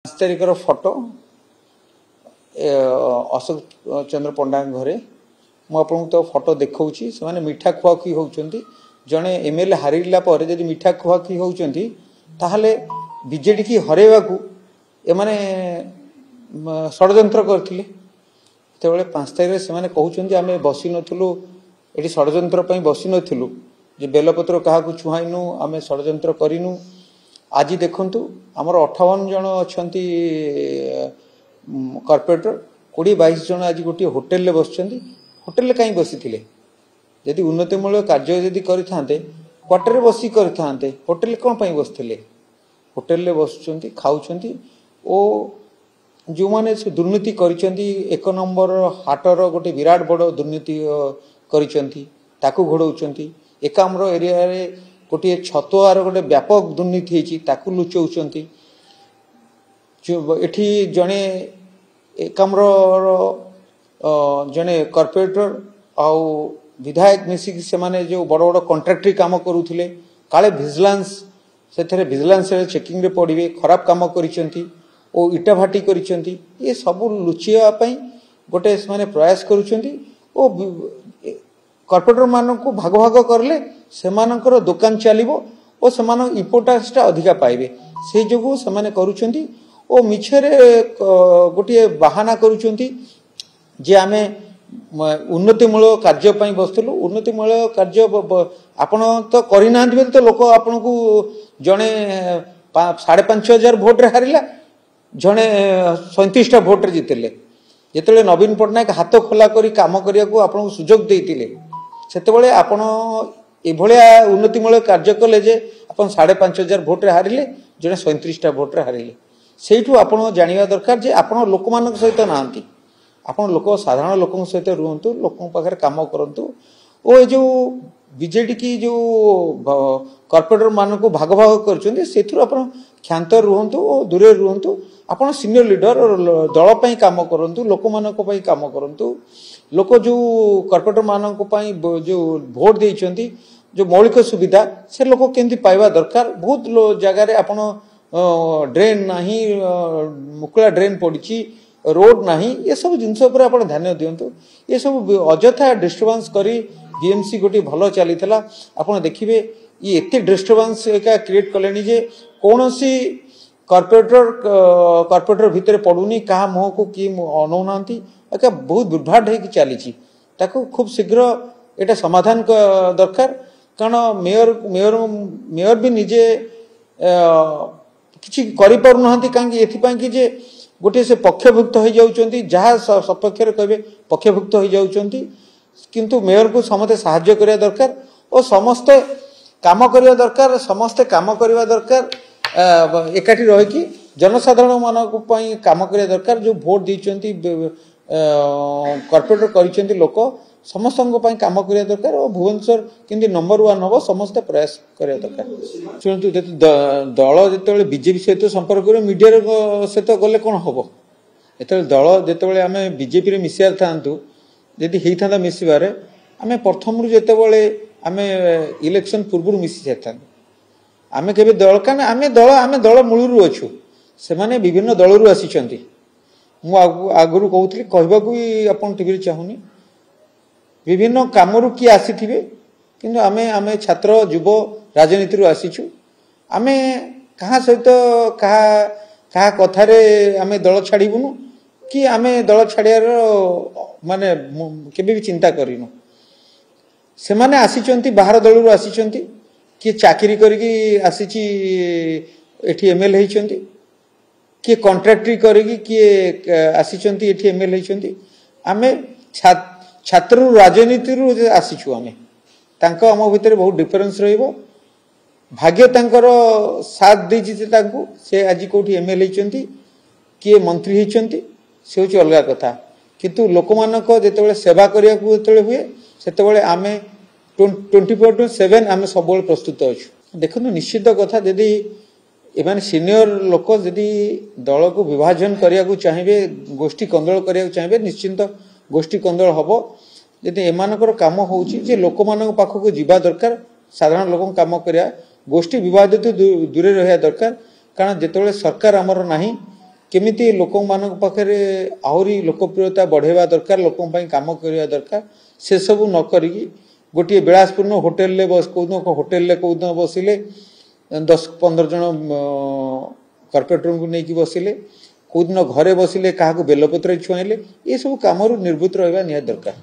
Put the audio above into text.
तारिखर photo Ashok चंद्र पंडा घरे मुझे तो फोटो देखा से मिठा खुआखुई होती जड़े एमएलए हारिला जब मिठा खुआखुई होती बीजेडी की हरैवा एमाने षड्यंत्र करते 5 तारिख से कहते आम बस नु ये षड्यंत्र बस नु बेलपत्र क्या छुआईनु आम षड्यंत्र करूँ। आज देखु आमर 58 जन अच्छा कॉर्पोरेटर 20-22 जन आज गोटे होटेल बस होटेल कहीं बसी जदि उन्नतिमूलक कार्य जदि करते क्वार्टर बसी करते होटेल कौन पर बसते होटेल बसुँच खाऊँ जो मैंने दुर्नीति कर 1 नंबर हाटर गोटे विराट बड़ दुर्नीति कर घोड़ाऊँ एक आमर एरिया गोटे छतुआर गोटे व्यापक दुर्नीति होती लुचाऊँ एठी जड़े एकम्र जड़े कॉर्पोरेटर आउ विधायक मिसिक से माने जो बड़ बड़ कॉन्ट्रैक्टरी काम करुले काले विजिलेंस से विजिलेंस चेकिंग रे पड़े खराब काम करिसेंती ओ इटा भाटी करिसेंती ये सब लुचिया पई गोटे से प्रयास करुसेंती ओ कॉर्पोरेटर मान को भाग भाग करले से मानकर दुकान चलिबो ओ से मान इम्पोर्टेंस अधिका पाइबे से जोगु से माने करुसेंती ओ मिछरे गोटे बाहाना करुसेंती जे आमे उन्नतिमूलक कार्य बसलु उन्नतिमूलक कार्य आपण तो करना तो लोक आपण को जड़े 5,500 भोट रे हारिला जड़े 37टा भोट रे जितले जिते नवीन पट्टनायक हाथ खोला करी काम करिया को आपण को सुजोग देइतिले सेतेबेले आपण एभलिया उन्नतिमूलक कार्य कले जे आपण 5,500 भोट रे हारिले जड़े 37टा भोट रे हारिले सेठू आपण जानिबा दरकार जे आपण लोक मानक सहित नांती आपण लोक साधारण लोक सहित रुहतु लोक पाखे काम करतु ओ जो बीजेडी की जो कॉर्पोरेटर मान को भाग भाग कर क्षांत रुहतु दूरे रुहतु आपण सीनियर लीडर दल पर काम करतु लोक मान काम करतु लोक जो कॉर्पोरेटर मान जो भोट देइछंती जो मौलिक सुविधा से लोक केंती पाइबा दरकार बहुत जगह आपण ड्रेन नहीं मुकुला ड्रेन पड़ी रोड नहीं ये सब जिनस आप ध्यान दिंतु ये सब अजथा डिस्टर्बांस करी बीएमसी गोटे भल चली आप देखिए ये एत डिस्टर्बांस एका क्रिएट कले जे कौन सी कॉर्पोरेटर भितर पड़ुनी क्या मुह को किए अनौना एका बहुत बुर्भाट हो चली खूब शीघ्र यहाँ समाधान दरकार कारण मेयर मेयर मेयर भी निजे किसी कहीं जे गोटे से पक्षभुक्त हो जाउछंती जहाँ सपक्ष कहे पक्षभुक्त हो जाउछंती किंतु मेयर को समस्त साहाय्य करिया दरकार और समस्ते काम करिया दरकार समस्ते काम करिया दरकार एकाठी रही जनसाधारण मानक पई काम करिया दरकार जो भोट देइछंती कॉर्पोरेटर करिछंती लोक समस्त काम करिया दरकार और भुवनेश्वर किंतु नंबर 1 हम समस्ते प्रयास करिया दरकार। शुणु दल जो बीजेपी सहित संपर्क कर मीडिया सहित गले कौन हम एत दल जो आम बीजेपी मिसार था जदि होता मिसबार आम प्रथम जितेबाला आम इलेक्शन पूर्व मिसी सारी आम के दल क्या आम दल मूलरू अच्छु से विभिन्न दलू आसी आगुरी कहूली कहवाक भी आप टीवी चाहूनी विभिन्न कामरू किए आसी किंतु आमे आमे छात्र युव राजनीति आसीचु आमे कहाँ सहित कहा कथार आमे दल छाड़बुनु कि आमे दल छाड़ियार माने केबे भी चिंता करिनु से माने आसीचंती बाहर दलरू आसीचंती कि चाकरी करके आसीची एठी एमएलए होइचंती कि कॉन्ट्रैक्टरी करके किए आसीचंती एठी एमएलए होइचंती आमे छात्र राजनीति आसीचु आमे तांको आम भितर बहुत डिफरेन्स रहिबो भाग्य तांकर साथ देछि से आज कोठी एमएलए होइचंती किए मंत्री होइचंती से होछि अलगा कथा किंतु लोक मानक जेतेबेले सेवा करिया को जेतेबेले हुए सेतेबेले आमे 24/7 आमे सबले प्रस्तुत अछु। देखो निश्चित कथा यदि एमाने सीनियर लोक यदि दल को विभाजन करिया को चाहिए गोष्ठी कंदल करिया को चाहिए निश्चित गोष्ठी कंदल हम जदि एमानकर काम होउछि लोक मान पाखक जीवा दरकार साधारण लोक काम करिया गोष्ठी विवाद तो दूरे रहा दरकार कारण जितेबाला सरकार आमर नाही केमिति लोक मान पाखे आहरी लोकप्रियता बढ़ेवा दरकार लोक काम करवा दरकार से सब न करी गोटे विलासपूर्ण होटेल होटेल कौन बसिले 10-15 जन कार्पेटर को लेकिन बसिले कौदिन घरे बसिले क्या बेलपत्र छुआइले ये सब कम निवृत्त रहा निहाती दरकार।